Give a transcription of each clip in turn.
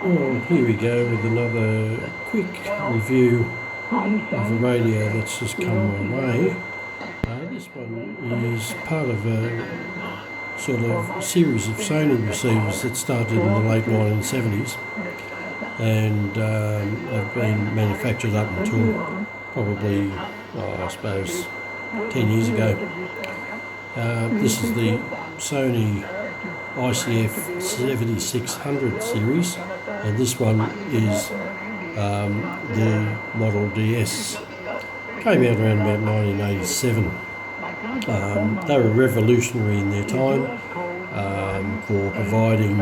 Well, here we go with another quick review of a radio that's just come my way. This one is part of a sort of series of Sony receivers that started in the late 1970s and have been manufactured up until probably, I suppose, 10 years ago. This is the Sony ICF-7600 series, and this one is the Model DS. Came out around about 1987. They were revolutionary in their time for providing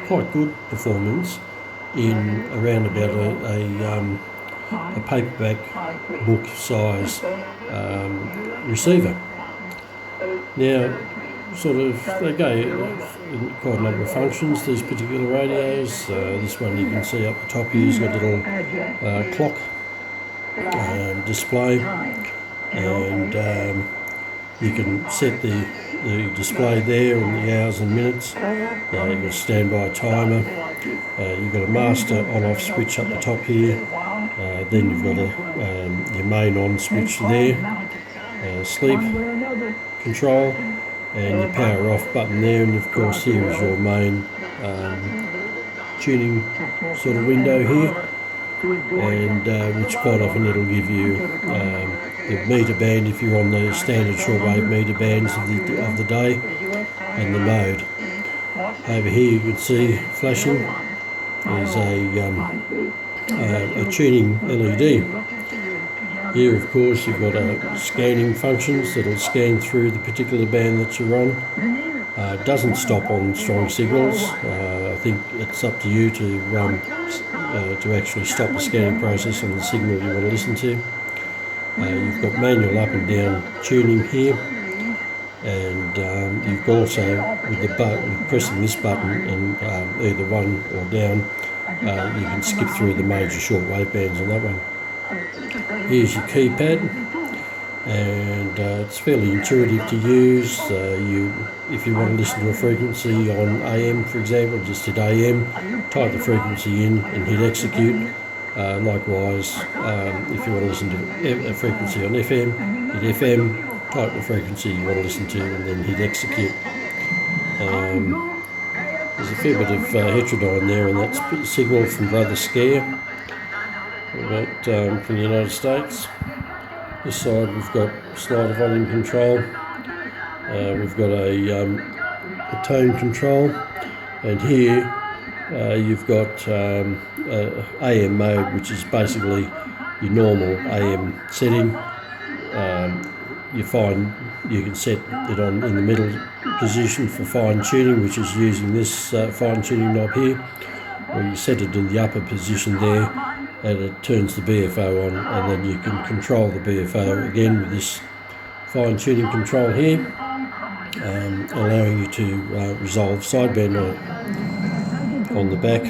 quite good performance in around about a paperback book size receiver. Now, they go in quite a number of functions, these particular radios. This one you can see up the top here has got a little clock display, and you can set the display there and the hours and minutes. You've got a standby timer. You've got a master on-off switch up the top here. Then you've got your main on switch there. Sleep control. And your power off button there, and of course here is your main tuning sort of window here, and which quite often it'll give you the meter band if you're on the standard shortwave meter bands of the day, and the mode. Over here you can see flashing is a tuning LED. Here, of course, you've got scanning functions that'll scan through the particular band that you're on. It doesn't stop on strong signals. I think it's up to you to actually stop the scanning process on the signal you want to listen to. You've got manual up and down tuning here, and you've also, with pressing this button and either one or down, you can skip through the major shortwave bands on that one. Here's your keypad, and it's fairly intuitive to use. If you want to listen to a frequency on AM, for example, just hit AM, type the frequency in and hit execute. Likewise, if you want to listen to a frequency on FM, hit FM, type the frequency you want to listen to and then hit execute. There's a fair bit of heterodyne there, and that's a signal from Brother Scare. From the United States. This side we've got slider volume control, we've got a tone control, and here you've got AM mode, which is basically your normal AM setting. You can set it on in the middle position for fine tuning, which is using this fine tuning knob here, or you set it in the upper position there, and it turns the BFO on, and then you can control the BFO again with this fine tuning control here, allowing you to resolve sideband on the back.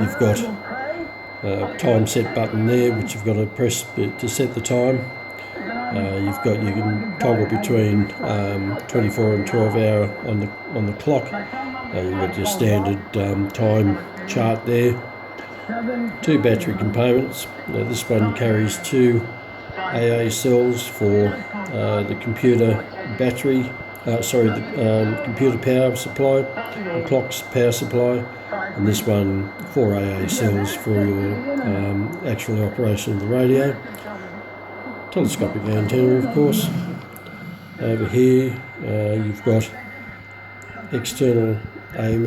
You've got a time set button there, which you've got to press to set the time. You can toggle between 24 and 12 hour on the clock. You've got your standard time chart there. 2 battery components. This one carries 2 AA cells for the computer battery, the computer power supply, the clock's power supply, and this one 4 AA cells for your actual operation of the radio. Telescopic antenna, of course. Over here you've got external AM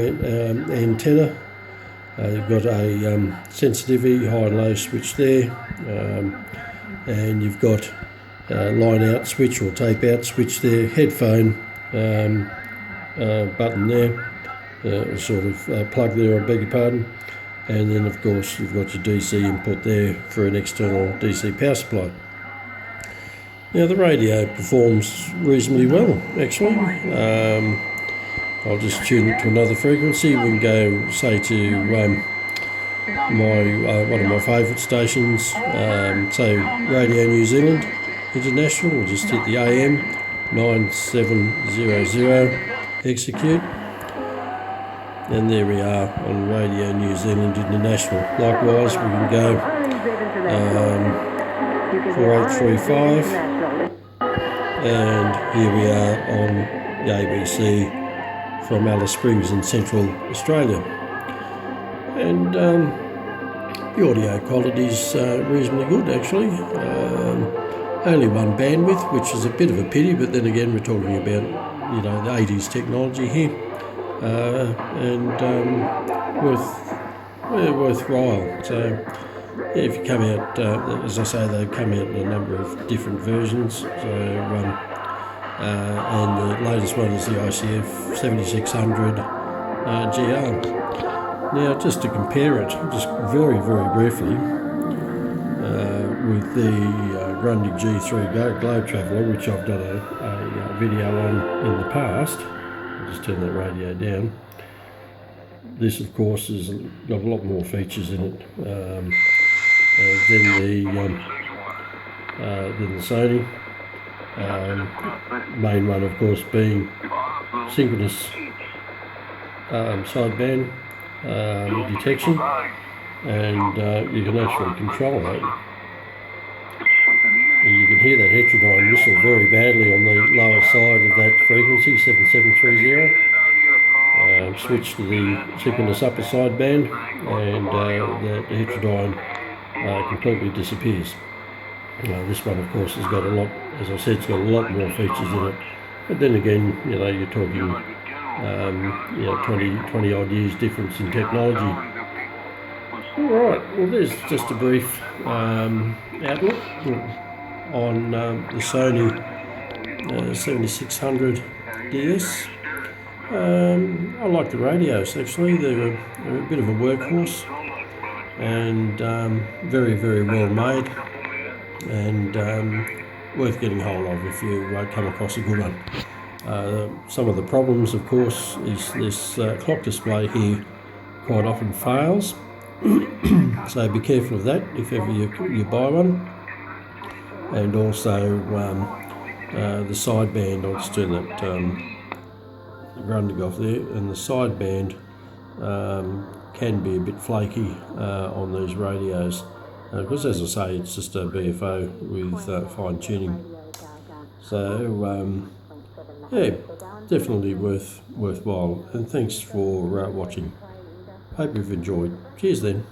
antenna. You've got a sensitivity high and low switch there, and you've got a line out switch or tape out switch there, headphone button there, plug there, I beg your pardon, and then of course you've got your DC input there for an external DC power supply. Now the radio performs reasonably well, actually. I'll just tune it to another frequency. We can go, say, to one of my favourite stations, say Radio New Zealand International. We'll just hit the AM 9700, execute. And there we are on Radio New Zealand International. Likewise, we can go 4835, and here we are on the ABC from Alice Springs in Central Australia. And the audio quality is reasonably good, actually. Only one bandwidth, which is a bit of a pity, but then again we're talking about, you know, the 80s technology here, and worthwhile. So if you come out, as I say, they come out in a number of different versions. So and the latest one is the ICF-7600DS. Now, just to compare it, just very, very briefly, with the Grundig G3 Globe Traveller, which I've done a video on in the past. I'll just turn that radio down. This, of course, has got a lot more features in it than the Sony. Main one, of course, being synchronous sideband detection, and you can actually control that. And you can hear that heterodyne whistle very badly on the lower side of that frequency, 7730. Switch to the synchronous upper sideband, and that heterodyne completely disappears. This one, of course, has got a lot, as I said, it's got a lot more features in it. But then again, you know, you're talking 20 odd years difference in technology. Alright, well, there's just a brief outlook on the Sony 7600DS. I like the radios, actually. They're a bit of a workhorse, and very, very well made, and worth getting hold of if you come across a good one. Some of the problems, of course, is this clock display here quite often fails. So be careful of that if ever you buy one. And also the sideband, I'll just turn that Grundig off there, and the sideband can be a bit flaky on these radios, because, as I say, it's just a BFO with fine tuning. So yeah, definitely worthwhile, and thanks for watching. Hope you've enjoyed. Cheers then.